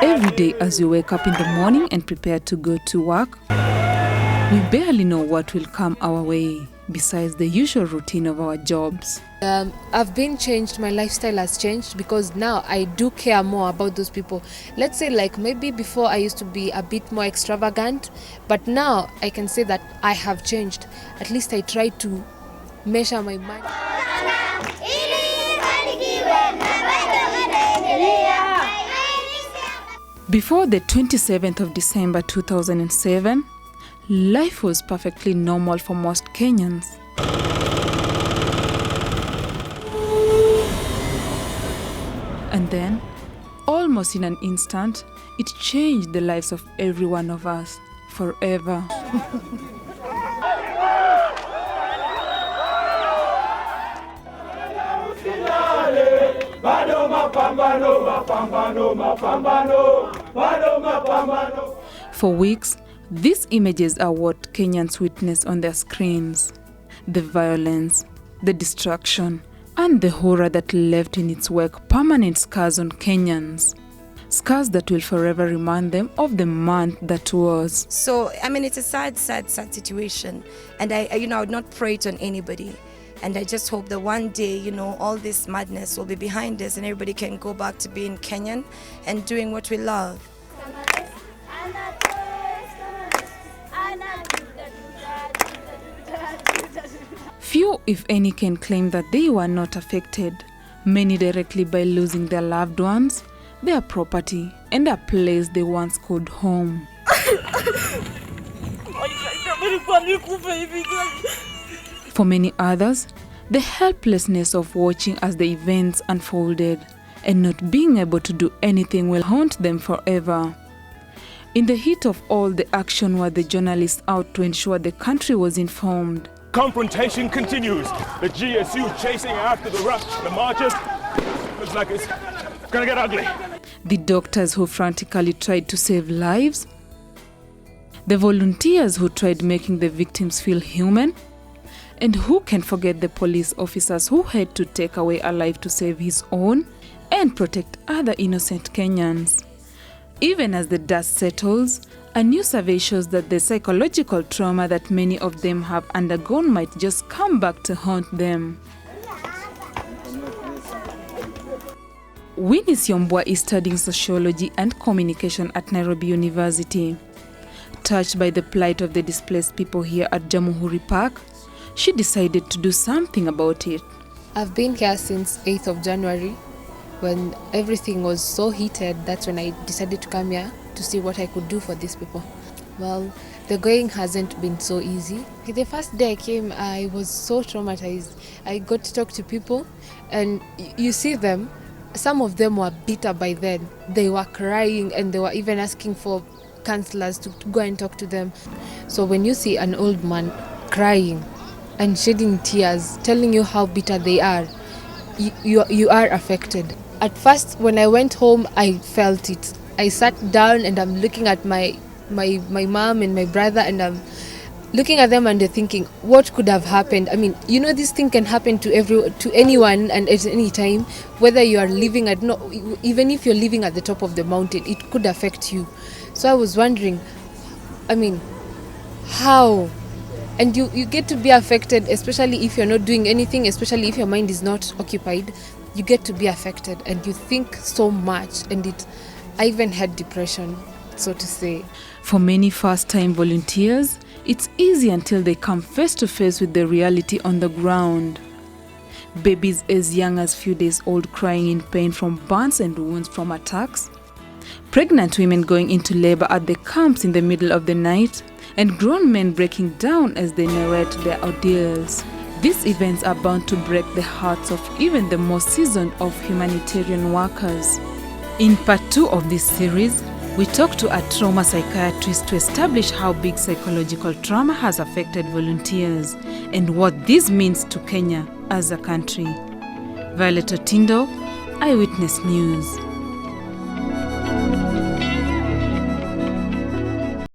Every day as we wake up in the morning and prepare to go to work, we barely know what will come our way besides the usual routine of our jobs. I've been changed, my lifestyle has changed because now I do care more about those people. Let's say like maybe before I used to be a bit more extravagant, but now I can say that I have changed. At least I try to measure my mind. Before the 27th of December 2007, life was perfectly normal for most Kenyans. And then, almost in an instant, it changed the lives of every one of us forever. For weeks, these images are what Kenyans witness on their screens. The violence, the destruction, and the horror that left in its wake permanent scars on Kenyans. Scars that will forever remind them of the month that was. So, I mean, it's a sad situation. And I would not pray it on anybody. And I just hope that one day, all this madness will be behind us and everybody can go back to being Kenyan and doing what we love. Few, if any, can claim that they were not affected, many directly by losing their loved ones, their property, and a place they once called home. For many others, the helplessness of watching as the events unfolded and not being able to do anything will haunt them forever. In the heat of all the action were the journalists out to ensure the country was informed. Confrontation continues. The GSU chasing after the rush, the marchers. Looks like it's gonna get ugly. The doctors who frantically tried to save lives. The volunteers who tried making the victims feel human. And who can forget the police officers who had to take away a life to save his own and protect other innocent Kenyans. Even as the dust settles, a new survey shows that the psychological trauma that many of them have undergone might just come back to haunt them. Winnie Siombwa is studying sociology and communication at Nairobi University. Touched by the plight of the displaced people here at Jamhuri Park, she decided to do something about it. I've been here since 8th of January. When everything was so heated, that's when I decided to come here to see what I could do for these people. Well, the going hasn't been so easy. The first day I came, I was so traumatized. I got to talk to people and you see them, some of them were bitter by then. They were crying and they were even asking for counselors to go and talk to them. So when you see an old man crying and shedding tears, telling you how bitter they are, you are affected. At first, when I went home, I felt it. I sat down and I'm looking at my mom and my brother and I'm looking at them and they're thinking, what could have happened? I mean, this thing can happen to anyone and at any time, whether you are living even if you're living at the top of the mountain, it could affect you. So I was wondering, how? And you get to be affected, especially if you're not doing anything, especially if your mind is not occupied. You get to be affected and you think so much, and I even had depression, so to say. For many first-time volunteers, it's easy until they come face to face with the reality on the ground. Babies as young as few days old crying in pain from burns and wounds from attacks. Pregnant women going into labor at the camps in the middle of the night, and grown men breaking down as they narrate their ordeals. These events are bound to break the hearts of even the most seasoned of humanitarian workers. In part 2 of this series, we talk to a trauma psychiatrist to establish how big psychological trauma has affected volunteers and what this means to Kenya as a country. Violet Otindo, Eyewitness News.